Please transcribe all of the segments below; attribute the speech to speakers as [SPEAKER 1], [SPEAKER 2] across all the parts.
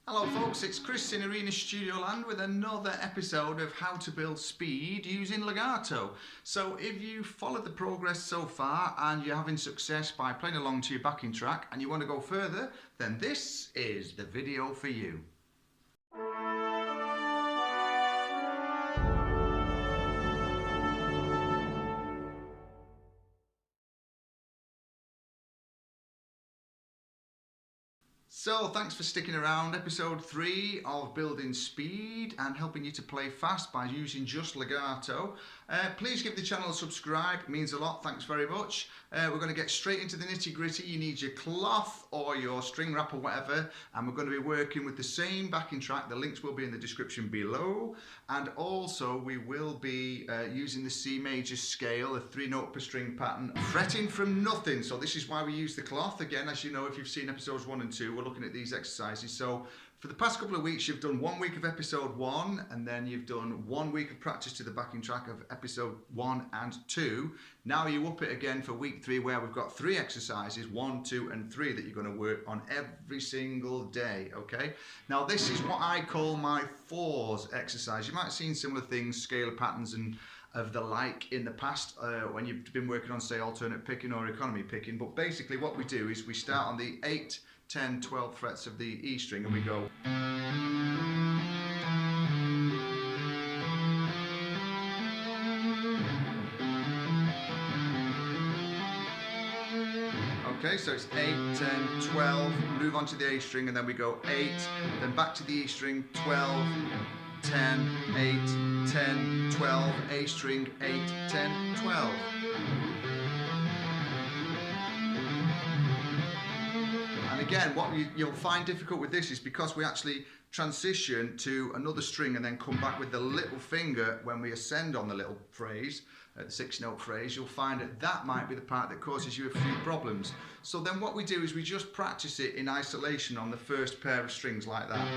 [SPEAKER 1] Hello folks, it's Chris in Arena Studio Land with another episode of how to build speed using Legato. So if you followed the progress so far and you're having success by playing along to your backing track and you want to go further, then this is the video for you. So thanks for sticking around. Episode 3 of building speed and helping you to play fast by using just Legato. Please give the channel a subscribe, it means a lot, thanks very much. We're going to get straight into the nitty gritty. You need your cloth or your string wrap or whatever, and we're going to be working with the same backing track. The links will be in the description below, and also we will be using the C major scale, a 3-note per string pattern, fretting from nothing. So this is why we use the cloth. Again, as you know, if you've seen episodes 1 and 2, we're looking at these exercises. So for the past couple of weeks you've done 1 week of episode 1, and then you've done 1 week of practice to the backing track of episode 1 and 2. Now you up it again for week 3, where we've got 3 exercises, 1, 2 and 3, that you're going to work on every single day. Okay, now this is what I call my 4s exercise. You might have seen similar things, scale patterns and of the like in the past when you've been working on, say, alternate picking or economy picking. But basically what we do is we start on the 8, 10, 12 frets of the E string and we go. Okay, so it's 8, 10, 12, move on to the A string and then we go 8, then back to the E string, 12, 10, 8, 10, 12, A string, 8, 10, 12. And again, what you'll find difficult with this is because we actually transition to another string and then come back with the little finger when we ascend on the little phrase, the 6-note phrase, you'll find that that might be the part that causes you a few problems. So then what we do is we just practice it in isolation on the first pair of strings like that.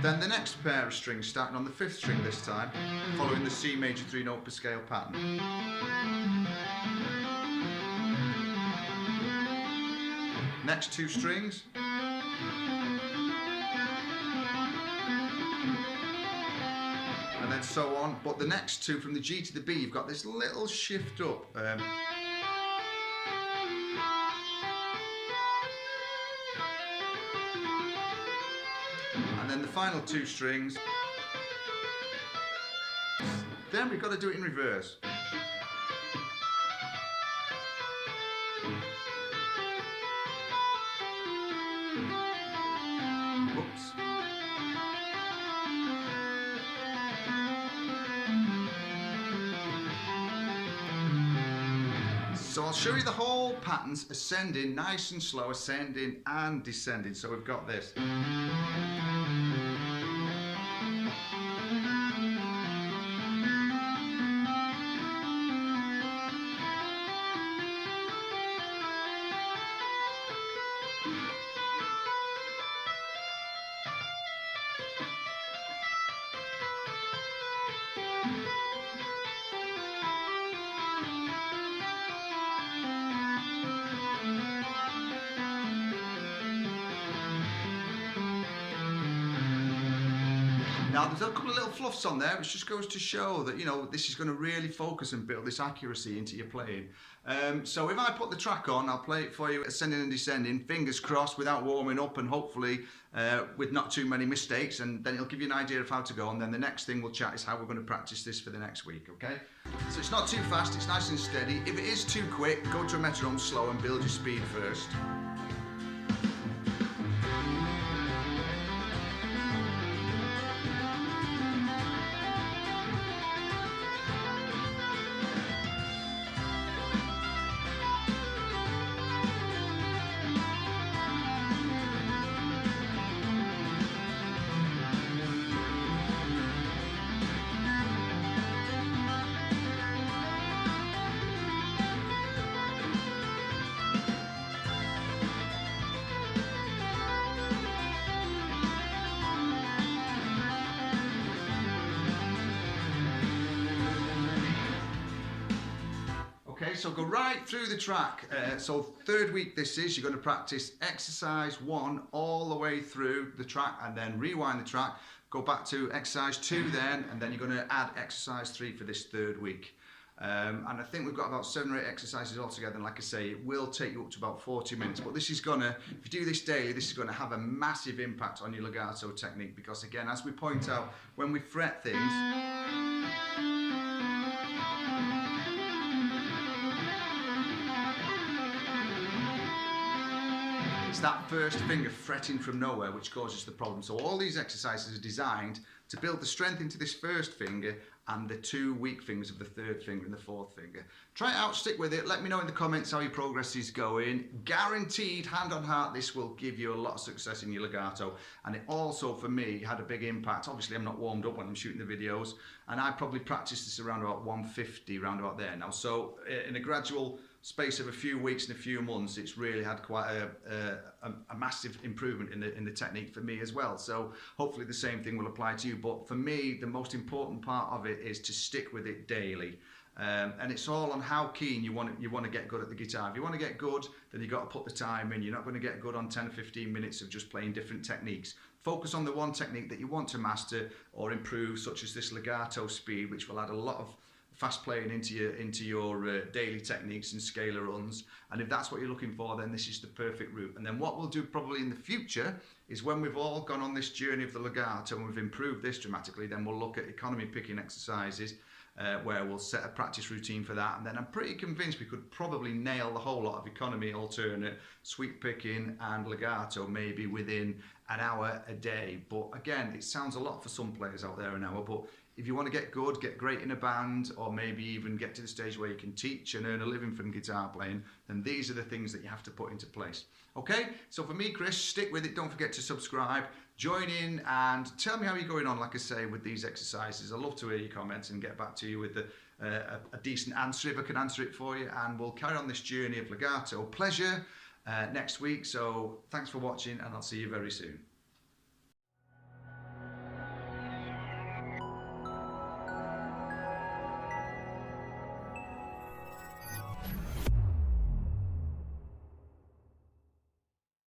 [SPEAKER 1] Then the next pair of strings starting on the 5th string this time, following the C major 3-note per scale pattern. Next 2 strings. And then so on, but the next 2 from the G to the B, you've got this little shift up. And then the final 2 strings, then we've got to do it in reverse. Whoops. So I'll show you the whole patterns, ascending, nice and slow, ascending and descending. So we've got this. Now there's a couple of little fluffs on there, which just goes to show that, you know, this is going to really focus and build this accuracy into your playing. So if I put the track on, I'll play it for you, ascending and descending, fingers crossed, without warming up, and hopefully with not too many mistakes, and then it'll give you an idea of how to go. And then the next thing we'll chat is how we're going to practice this for the next week, okay? So it's not too fast, it's nice and steady. If it is too quick, go to a metronome slow and build your speed first. so go right through the track. So third week this is, you're going to practice exercise 1 all the way through the track and then rewind the track, go back to exercise 2 then, and then you're going to add exercise 3 for this third week. And I think we've got about 7 or 8 exercises altogether, and like I say, it will take you up to about 40 minutes, but this is gonna, if you do this daily, this is gonna have a massive impact on your legato technique, because again, as we point out, when we fret things, it's that first finger fretting from nowhere which causes the problem. So all these exercises are designed to build the strength into this first finger and the 2 weak fingers of the third finger and the fourth finger. Try it out, stick with it, let me know in the comments how your progress is going. Guaranteed, hand on heart, this will give you a lot of success in your legato. And it also, for me, had a big impact. Obviously, I'm not warmed up when I'm shooting the videos, and I probably practiced this around about 150, around about there now. So in a gradual space of a few weeks and a few months, it's really had quite a massive improvement in the technique for me as well. So hopefully the same thing will apply to you. But for me, the most important part of it is to stick with it daily. And it's all on how keen you want to get good at the guitar. If you want to get good, then you've got to put the time in. You're not going to get good on 10 or 15 minutes of just playing different techniques. Focus on the one technique that you want to master or improve, such as this legato speed, which will add a lot of fast playing into your daily techniques and scalar runs. And if that's what you're looking for, then this is the perfect route. And then what we'll do probably in the future is, when we've all gone on this journey of the legato and we've improved this dramatically, then we'll look at economy picking exercises, where we'll set a practice routine for that. And then I'm pretty convinced we could probably nail the whole lot of economy, alternate, sweep picking and legato maybe within an hour a day. But again, it sounds a lot for some players out there, an hour, but if you want to get good, get great in a band, or maybe even get to the stage where you can teach and earn a living from guitar playing, then these are the things that you have to put into place. Okay, so for me, Chris, stick with it. Don't forget to subscribe, join in, and tell me how you're going on, like I say, with these exercises. I'd love to hear your comments and get back to you with a decent answer, if I can answer it for you. And we'll carry on this journey of legato pleasure next week. So thanks for watching, and I'll see you very soon.